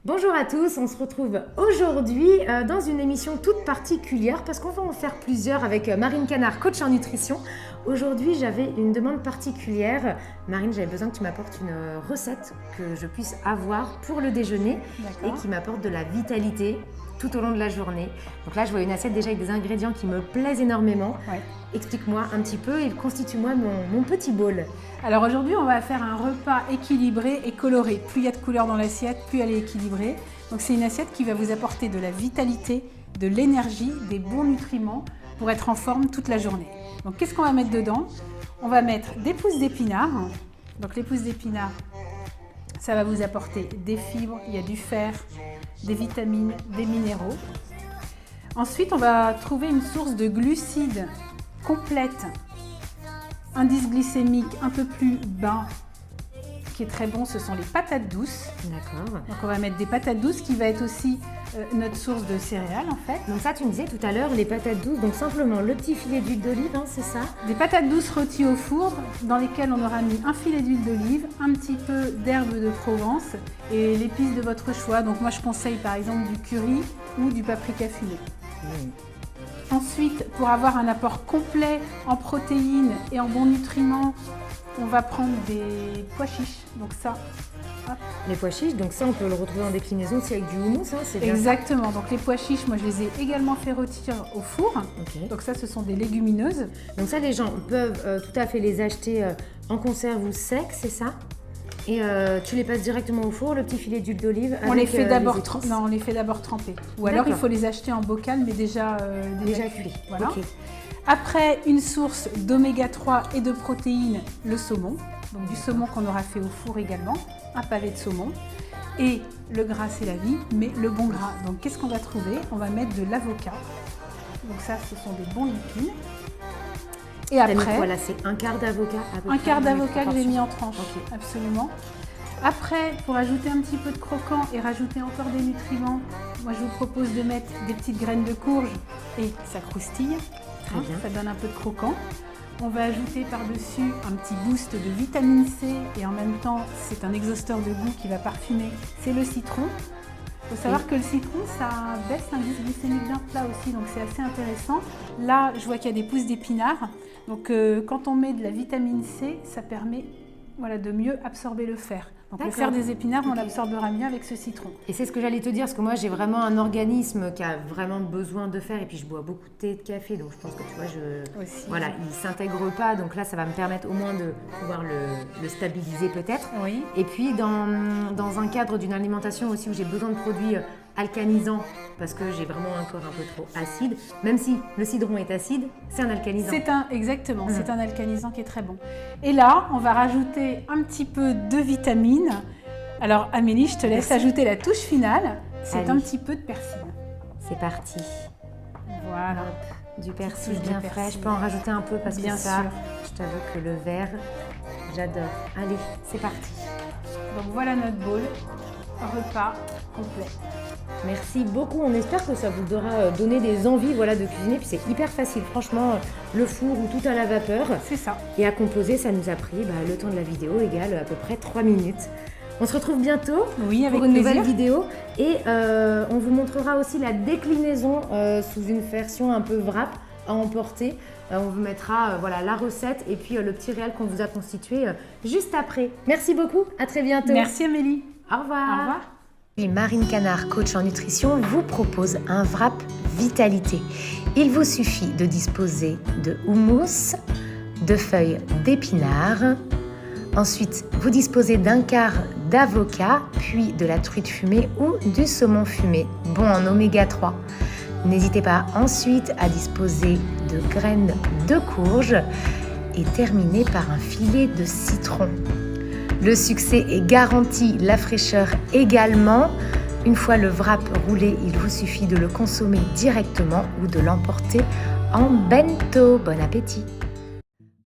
Bonjour à tous, on se retrouve aujourd'hui dans une émission toute particulière parce qu'on va en faire plusieurs avec Marine Canard, coach en nutrition. Aujourd'hui, j'avais une demande particulière. Marine, j'avais besoin que tu m'apportes une recette que je puisse avoir pour le déjeuner et qui m'apporte de la vitalité tout au long de la journée. Donc là, je vois une assiette déjà avec des ingrédients qui me plaisent énormément. Ouais. Explique-moi un petit peu et constitue-moi mon petit bol. Alors aujourd'hui, on va faire un repas équilibré et coloré. Plus il y a de couleurs dans l'assiette, plus elle est équilibrée. Donc c'est une assiette qui va vous apporter de la vitalité, de l'énergie, des bons nutriments pour être en forme toute la journée. Donc qu'est-ce qu'on va mettre dedans? On va mettre des pousses d'épinards. Donc les pousses d'épinards, ça va vous apporter des fibres, il y a du fer, des vitamines, des minéraux. Ensuite, on va trouver une source de glucides complète, indice glycémique un peu plus bas, qui est très bon, ce sont les patates douces. D'accord. Donc on va mettre des patates douces qui va être aussi notre source de céréales en fait. Donc ça, tu me disais tout à l'heure, les patates douces, donc simplement le petit filet d'huile d'olive, hein, c'est ça? Des patates douces rôties au four dans lesquelles on aura mis un filet d'huile d'olive, un petit peu d'herbe de Provence et l'épice de votre choix. Donc moi je conseille par exemple du curry ou du paprika fumé. Ensuite, pour avoir un apport complet en protéines et en bons nutriments, on va prendre des pois chiches. Donc ça, hop. Les pois chiches, donc ça on peut le retrouver en déclinaison aussi avec du houmous, hein, c'est bien. Exactement, donc les pois chiches, moi je les ai également fait rôtir au four. Okay. Donc ça, ce sont des légumineuses. Donc ça, les gens peuvent tout à fait les acheter en conserve ou sec, c'est ça? Et tu les passes directement au four, le petit filet d'huile d'olive avec on les fait d'abord tremper. Ou alors il faut les acheter en bocal, mais déjà cuits. Voilà. Okay. Après, une source d'oméga 3 et de protéines, le saumon. Donc du saumon qu'on aura fait au four également, un pavé de saumon. Et le gras, c'est la vie, mais le bon gras. Donc qu'est-ce qu'on va trouver? On va mettre de l'avocat. Donc ça, ce sont des bons lipides. Et après, voilà, c'est un quart d'avocat. Un quart d'avocat que j'ai mis en tranches, okay. Absolument. Après, pour ajouter un petit peu de croquant et rajouter encore des nutriments, moi je vous propose de mettre des petites graines de courge et ça croustille. Très bien. Ça donne un peu de croquant. On va ajouter par-dessus un petit boost de vitamine C et en même temps, c'est un exhausteur de goût qui va parfumer, c'est le citron. Il faut savoir que le citron, ça baisse l'indice glycémique d'un plat aussi, donc c'est assez intéressant. Là, je vois qu'il y a des pousses d'épinards. Donc quand on met de la vitamine C, ça permet de mieux absorber le fer. Donc le fer des épinards, on l'absorbera mieux avec ce citron. Et c'est ce que j'allais te dire, parce que moi j'ai vraiment un organisme qui a vraiment besoin de fer, et puis je bois beaucoup de thé et de café, donc je pense que tu vois, voilà, il ne s'intègre pas, donc là ça va me permettre au moins de pouvoir le stabiliser peut-être. Oui. Et puis dans un cadre d'une alimentation aussi où j'ai besoin de produits alcanisants, parce que j'ai vraiment un corps un peu trop acide, même si le cidron est acide, c'est un alcanisant. Exactement, c'est un alcanisant qui est très bon. Et là, on va rajouter un petit peu de vitamines. Alors Amélie, je te laisse ajouter la touche finale, c'est un petit peu de persil. C'est parti. Voilà. Du persil bien frais, je peux en rajouter un peu parce que ça, je t'avoue que le vert, j'adore. Allez, c'est parti. Donc voilà notre bol, repas complet. Merci beaucoup, on espère que ça vous aura donné des envies de cuisiner, puis c'est hyper facile, franchement, le four ou tout à la vapeur. C'est ça. Et à composer, ça nous a pris le temps de la vidéo égale à peu près 3 minutes. On se retrouve bientôt pour une nouvelle vidéo et on vous montrera aussi la déclinaison sous une version un peu wrap à emporter. On vous mettra la recette et puis le petit réel qu'on vous a constitué juste après. Merci beaucoup, à très bientôt. Merci Amélie. Au revoir. Au revoir. Et Marine Canard, coach en nutrition, vous propose un wrap vitalité. Il vous suffit de disposer de houmous, de feuilles d'épinards. Ensuite, vous disposez d'un quart d'avocat, puis de la truite fumée ou du saumon fumé, bon en oméga 3. N'hésitez pas ensuite à disposer de graines de courge et terminer par un filet de citron. Le succès est garanti, la fraîcheur également. Une fois le wrap roulé, il vous suffit de le consommer directement ou de l'emporter en bento. Bon appétit!